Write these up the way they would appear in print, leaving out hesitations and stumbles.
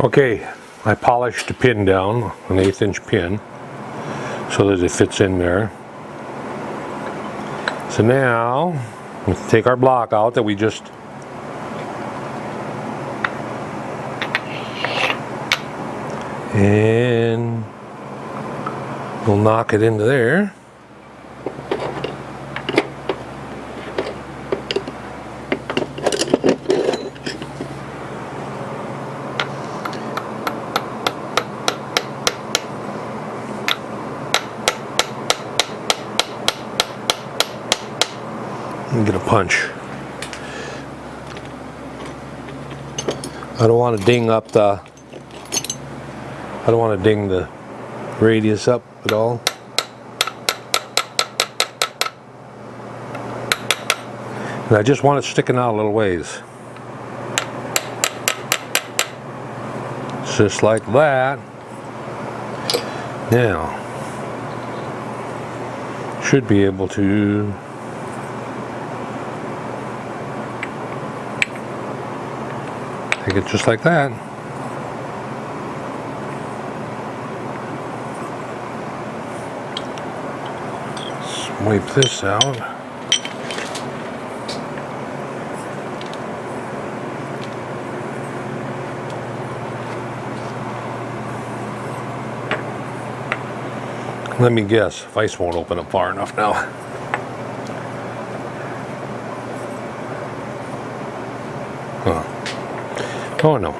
Okay, I polished the pin down, an 1/8 inch pin, so that it fits in there. So now, let's take our block out that we just and we'll knock it into there. And get a punch. I don't want to ding up the radius up at all. And I just want it sticking out a little ways. Just like that. Now, should be able to take it just like that. Let's wipe this out. Let me guess, ice won't open up far enough now. Huh. Oh no.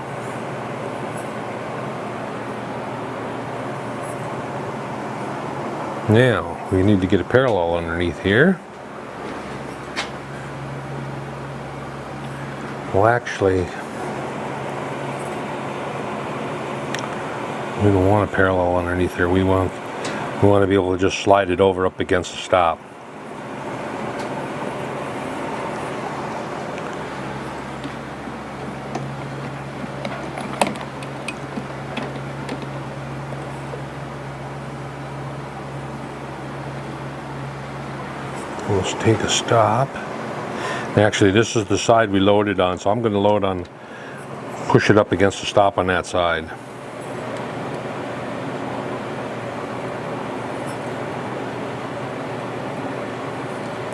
Now, we need to get a parallel underneath here. Well, actually, we don't want a parallel underneath here. We want to be able to just slide it over up against the stop. Let's take a stop. Actually, this is the side we loaded on, so I'm going to load on, push it up against the stop on that side.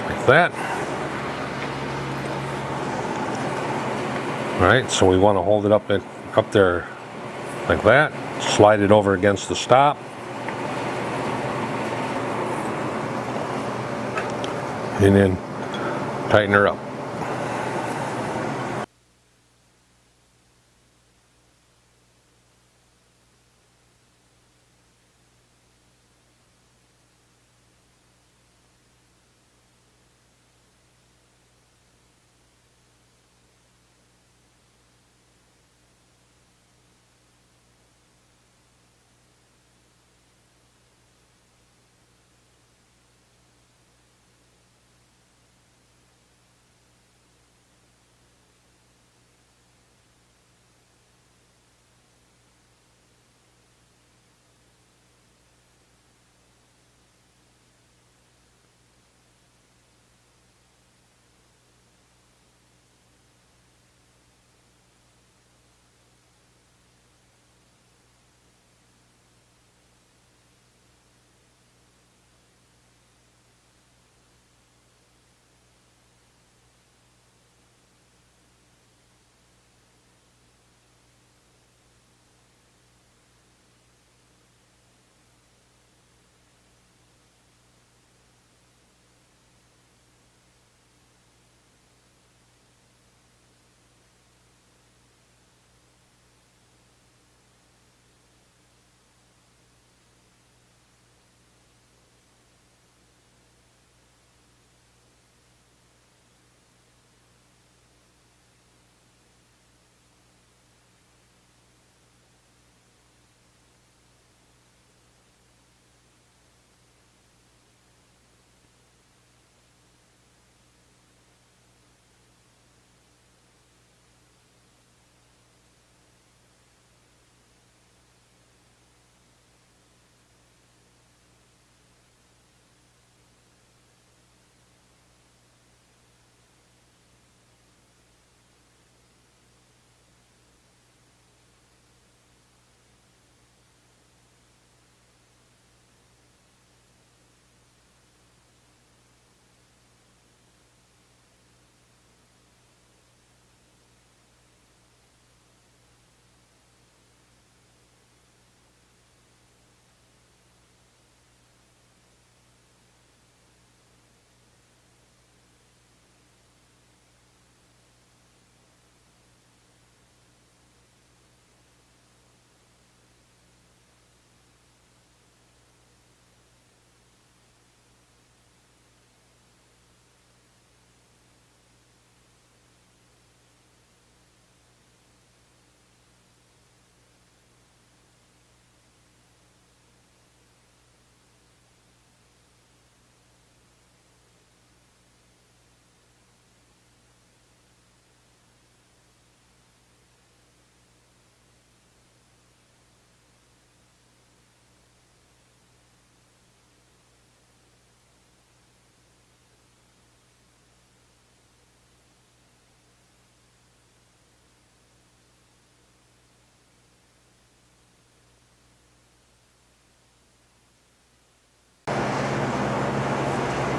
Like that. Alright, so we want to hold it up there like that. Slide it over against the stop. And then tighten her up.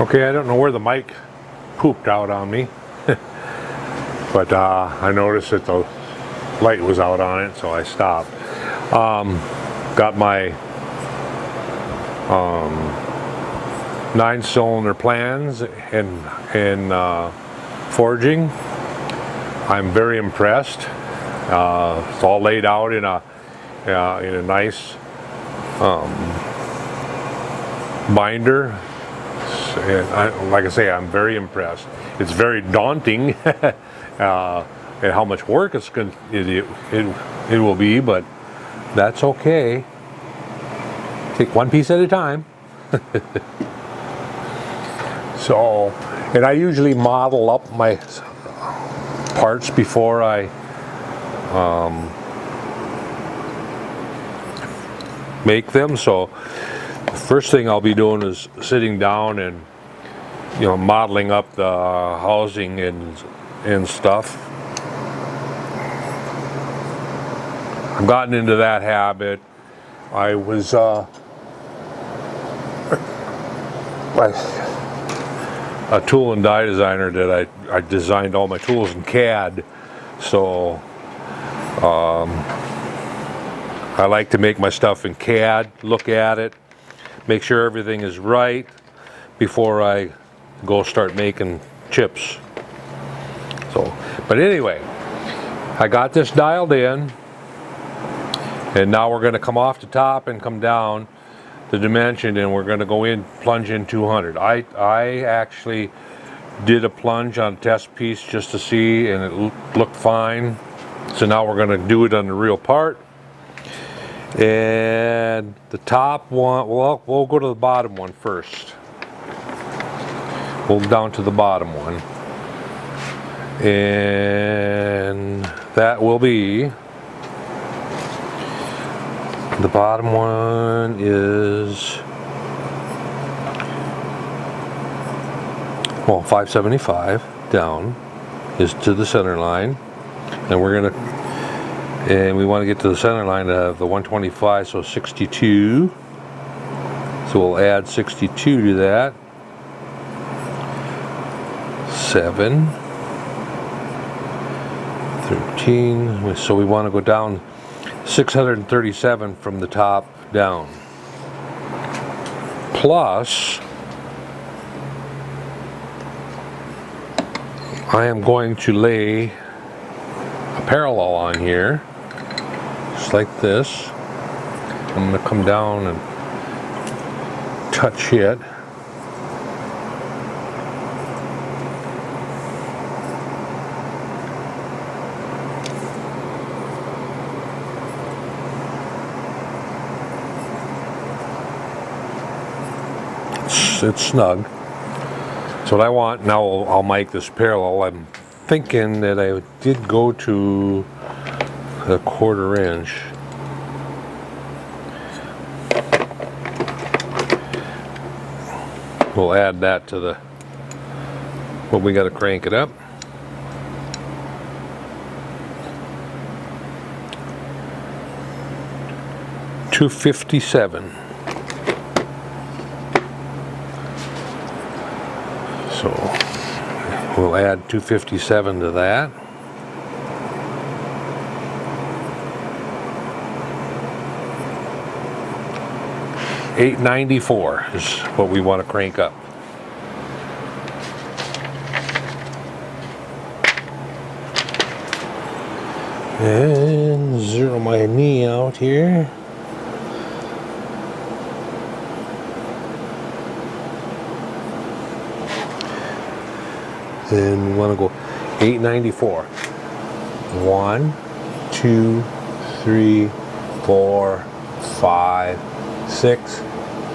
Okay, I don't know where the mic pooped out on me, but I noticed that the light was out on it, so I stopped. Got my 9-cylinder plans in forging. I'm very impressed. It's all laid out in a nice binder. And like I say, I'm very impressed. It's very daunting and how much work it will be, but that's okay. Take one piece at a time. So, and I usually model up my parts before I make them. So the first thing I'll be doing is sitting down and modeling up the housing and stuff. I've gotten into that habit. I was a tool and die designer that I designed all my tools in CAD, so I like to make my stuff in CAD, look at it, make sure everything is right before I go start making chips. So, but anyway, I got this dialed in, and now we're going to come off the top and come down the dimension, and we're going to go in, plunge in 200. I actually did a plunge on a test piece just to see, and it looked fine. So now we're going to do it on the real part. And the top one, well, we'll go to the bottom one first. We'll down to the bottom one. And that will be, the bottom one is, well, 575 down is to the center line, and we're gonna, and we want to get to the center line of the 125, so 62. So we'll add 62 to that. 7, 13. So we want to go down 637 from the top down. Plus, I am going to lay a parallel on here, just like this. I'm going to come down and touch it. It's snug. So what I want now, I'll make this parallel. I'm thinking that I did go to a 1/4 inch. We'll add that to the, well, we got to crank it up. $257. So we'll add 257 to that. $894 is what we want to crank up. And zero my knee out here. Then we want to go 894. 1, 2, 3, 4, 5, 6,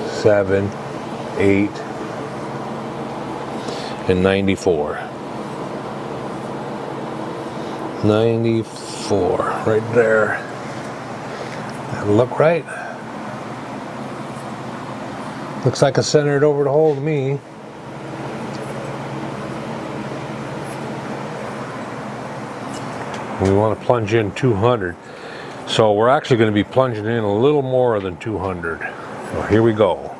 7, 8, and 94. 94, right there. That'll look right. Looks like it's centered over the hole to me. We want to plunge in 200. So we're actually going to be plunging in a little more than 200. So here we go.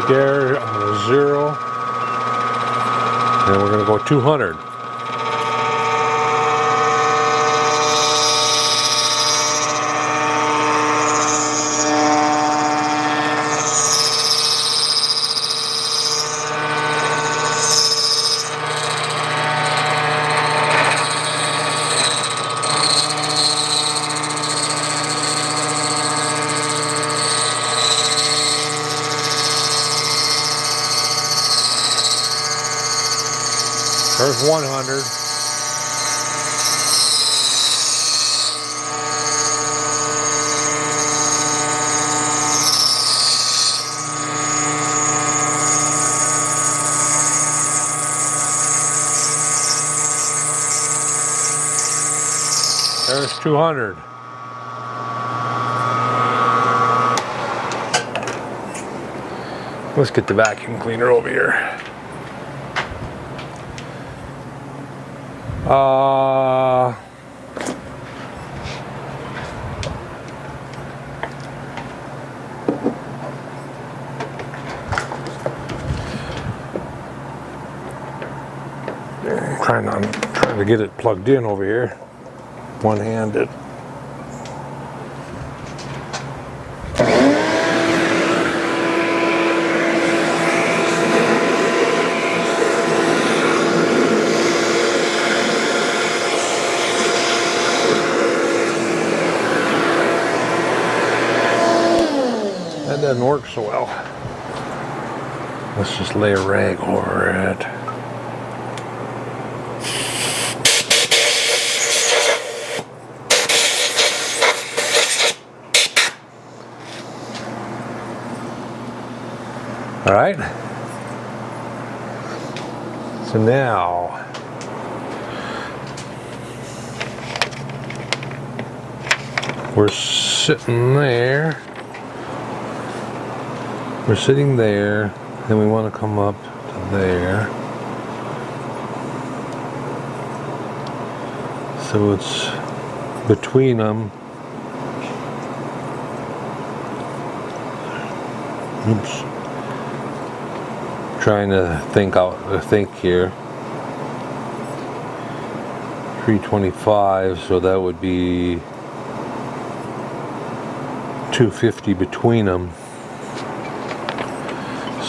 Right there, I'm going to 0. And we're going to go 200. There's 100. There's 200. Let's get the vacuum cleaner over here. I'm trying to get it plugged in over here, one-handed. That doesn't work so well. Let's just lay a rag over it. All right. So now we're sitting there. We're sitting there, then we want to come up to there. So it's between them. Oops. Trying to think here. 325, so that would be 250 between them.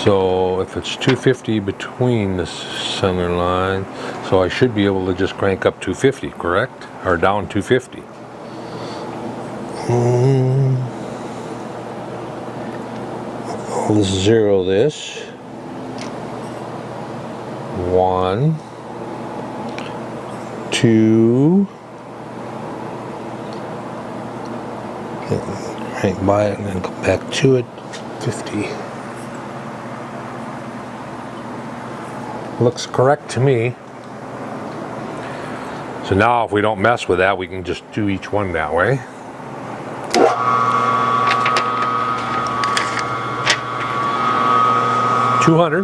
So if it's 250 between the center line, so I should be able to just crank up 250, correct? Or down 250. Let's zero this. 1, 2, right by it and then go back to it. 50. Looks correct to me. So now if we don't mess with that, we can just do each one that way. $200.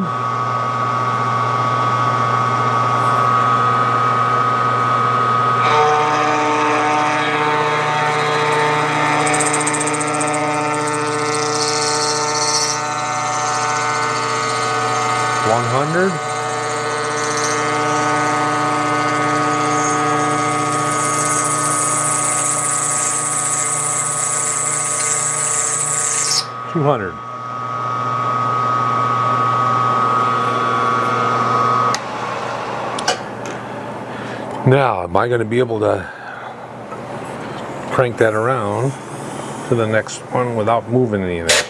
$100. $200. Now, am I going to be able to crank that around to the next one without moving any of that?